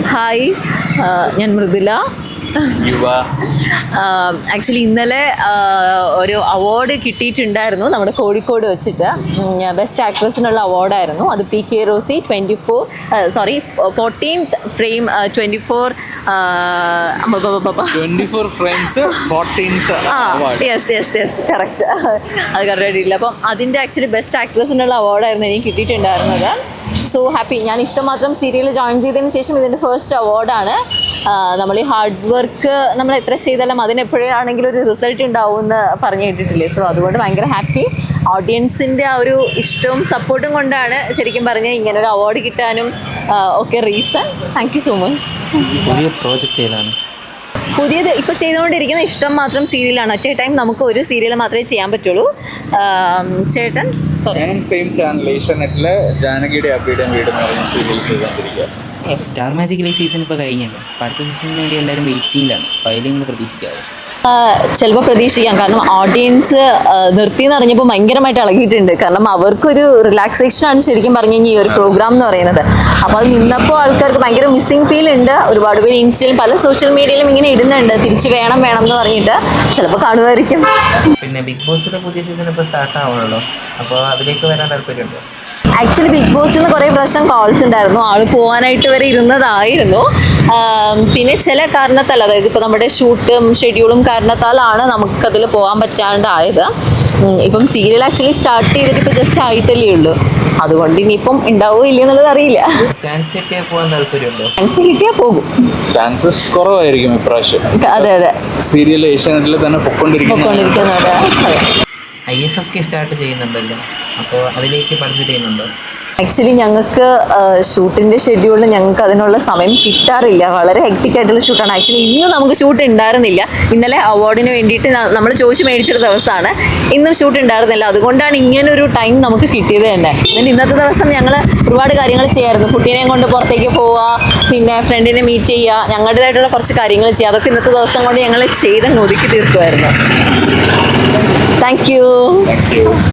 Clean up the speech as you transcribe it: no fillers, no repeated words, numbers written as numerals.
Hi, ഞാൻ Mridula. Actually ഇന്നലെ ഒരു അവാർഡ് കിട്ടിയിട്ടുണ്ടായിരുന്നു നമ്മുടെ കോഴിക്കോട് വെച്ചിട്ട്. ബെസ്റ്റ് ആക്ട്രസിനുള്ള അവാർഡായിരുന്നു. അത് PK Rosy 14th frame 24 frames 14th yes correct, അത് കറക്റ്റായിട്ടില്ല. അപ്പം അതിൻ്റെ ആക്ച്വലി ബെസ്റ്റ് ആക്ട്രസിനുള്ള അവാർഡായിരുന്നു എനിക്ക് കിട്ടിയിട്ടുണ്ടായിരുന്നത്. So happy. ഞാൻ ഇഷ്ടമാത്രം സീരിയൽ ജോയിൻ ചെയ്തതിന് ശേഷം ഇതിൻ്റെ ഫസ്റ്റ് അവാർഡാണ്. നമ്മൾ ഈ ഹാർഡ് വർക്ക് നമ്മൾ എത്ര ചെയ്താലും അതിനെപ്പോഴാണെങ്കിലും ഒരു റിസൾട്ട് ഉണ്ടാവും എന്ന് പറഞ്ഞു കേട്ടിട്ടില്ലേ. സോ അതുകൊണ്ട് ഭയങ്കര ഹാപ്പി. ഓഡിയൻസിൻ്റെ ആ ഒരു ഇഷ്ടവും സപ്പോർട്ടും കൊണ്ടാണ് ശരിക്കും പറഞ്ഞാൽ ഇങ്ങനൊരു അവാർഡ് കിട്ടാനും ഒക്കെ reason. Thank you so much. പുതിയ പ്രോജക്റ്റ് ഏതാണ്? പുതിയത് ഇപ്പോൾ ചെയ്തുകൊണ്ടിരിക്കുന്ന ഇഷ്ടം മാത്രം സീരിയലാണ്. ഒറ്റ ടൈം നമുക്ക് ഒരു സീരിയൽ മാത്രമേ ചെയ്യാൻ പറ്റുള്ളൂ. ചേട്ടൻ സെയിം ചാനൽ ഏഷ്യാനെറ്റിലെ ജാനകിയുടെ അബിയുടെയും വീട് എന്ന് പറയുന്ന സീരിയൽ ചെയ്തുകൊണ്ടിരിക്കുക. സ്റ്റാർ മാജിക്കിലെ സീസൺ ഇപ്പോൾ കഴിഞ്ഞല്ലോ. അടുത്ത സീസണിന് വേണ്ടി എല്ലാവരും വെയിറ്റിംഗിലാണ്. അപ്പോൾ അതിലെങ്കിലും പ്രതീക്ഷിക്കാമോ? ചിലപ്പോൾ പ്രതീക്ഷിക്കാം. കാരണം ഓഡിയൻസ് നിർത്തിയെന്ന് അറിഞ്ഞപ്പോൾ ഭയങ്കരമായിട്ട് ഇളകിയിട്ടുണ്ട്. കാരണം അവർക്കൊരു റിലാക്സേഷനാണ് ശരിക്കും പറഞ്ഞു കഴിഞ്ഞാൽ ഈ ഒരു പ്രോഗ്രാം എന്ന് പറയുന്നത്. അപ്പോൾ അത് നിന്നപ്പോൾ ആൾക്കാർക്ക് ഭയങ്കര മിസ്സിങ് ഫീൽ ഉണ്ട്. ഒരുപാട് പേര് ഇൻസ്റ്റയിലും പല സോഷ്യൽ മീഡിയയിലും ഇങ്ങനെ ഇടുന്നുണ്ട് തിരിച്ച് വേണം എന്ന് പറഞ്ഞിട്ട്. ചിലപ്പോൾ കാണുമായിരിക്കും. പിന്നെ ബിഗ് ബോസിൻ്റെ പുതിയ സീസൺ ഇപ്പോൾ സ്റ്റാർട്ട് ആവണല്ലോ. അപ്പോൾ അതിലേക്ക് വരാൻ താല്പര്യമുണ്ടോ? ആക്ച്വലി ബിഗ് ബോസിൽ നിന്ന് കുറേ പ്രാവശ്യം കോൾസ് ഉണ്ടായിരുന്നു. ആൾ പോകാനായിട്ട് വരെ ഇരുന്നതായിരുന്നു. പിന്നെ ചില കാരണത്താൽ, അതായത് ഇപ്പോൾ നമ്മുടെ ഷൂട്ടും ഷെഡ്യൂളും കാരണത്താലാണ് നമുക്കതിൽ പോകാൻ പറ്റാണ്ടായത്. ഇപ്പം സീരിയൽ ആക്ച്വലി സ്റ്റാർട്ട് ചെയ്തിട്ട് ഇപ്പോൾ ജസ്റ്റ് ആയിട്ടല്ലേ ഉള്ളൂ. അതുകൊണ്ട് ഇനിയിപ്പം ഉണ്ടാവുമോ ഇല്ല എന്നുള്ളത് അറിയില്ല. ചാൻസ് കിട്ടിയാൽ പോകാൻ താല്പര്യമുണ്ടോ? ചാൻസ് കിട്ടിയാൽ പോകും. ചാൻസസ് കുറവായിരിക്കും ഇപ്രാവശ്യം. അതെ സീരിയൽ ഏഷ്യാനെറ്റിൽ തന്നെ പൊയ്ക്കൊണ്ടിരിക്കുന്നുണ്ട്. IFFK സ്റ്റാർട്ട് ചെയ്യുന്നുണ്ടല്ലോ. അപ്പോൾ അതിലേക്ക് പാർട്ടിസിപ്പേറ്റ് ചെയ്യുന്നുണ്ടോ? ആക്ച്വലി ഞങ്ങൾക്ക് ഷൂട്ടിൻ്റെ ഷെഡ്യൂളിൽ ഞങ്ങൾക്ക് അതിനുള്ള സമയം കിട്ടാറില്ല. വളരെ ഹെക്റ്റിക് ആയിട്ടുള്ള ഷൂട്ടാണ്. ആക്ച്വലി ഇന്ന് നമുക്ക് ഷൂട്ട് ഉണ്ടായിരുന്നില്ല. ഇന്നലെ അവാർഡിന് വേണ്ടിയിട്ട് നമ്മൾ ചോദിച്ച് മേടിച്ചൊരു ദിവസമാണ്. ഇന്നും ഷൂട്ട് ഉണ്ടായിരുന്നില്ല. അതുകൊണ്ടാണ് ഇങ്ങനൊരു ടൈം നമുക്ക് കിട്ടിയത് തന്നെ. എന്നിട്ട് ഇന്നത്തെ ദിവസം ഞങ്ങൾ ഒരുപാട് കാര്യങ്ങൾ ചെയ്യായിരുന്നു. കുട്ടീനെയും കൊണ്ട് പുറത്തേക്ക് പോവുക, പിന്നെ ഫ്രണ്ടിനെ മീറ്റ് ചെയ്യുക, ഞങ്ങളുടേതായിട്ടുള്ള കുറച്ച് കാര്യങ്ങൾ ചെയ്യുക. അതൊക്കെ ഇന്നത്തെ ദിവസം കൊണ്ട് ഞങ്ങൾ ചെയ്തങ്ങ് ഒതുക്കി തീർക്കുമായിരുന്നു. Thank you.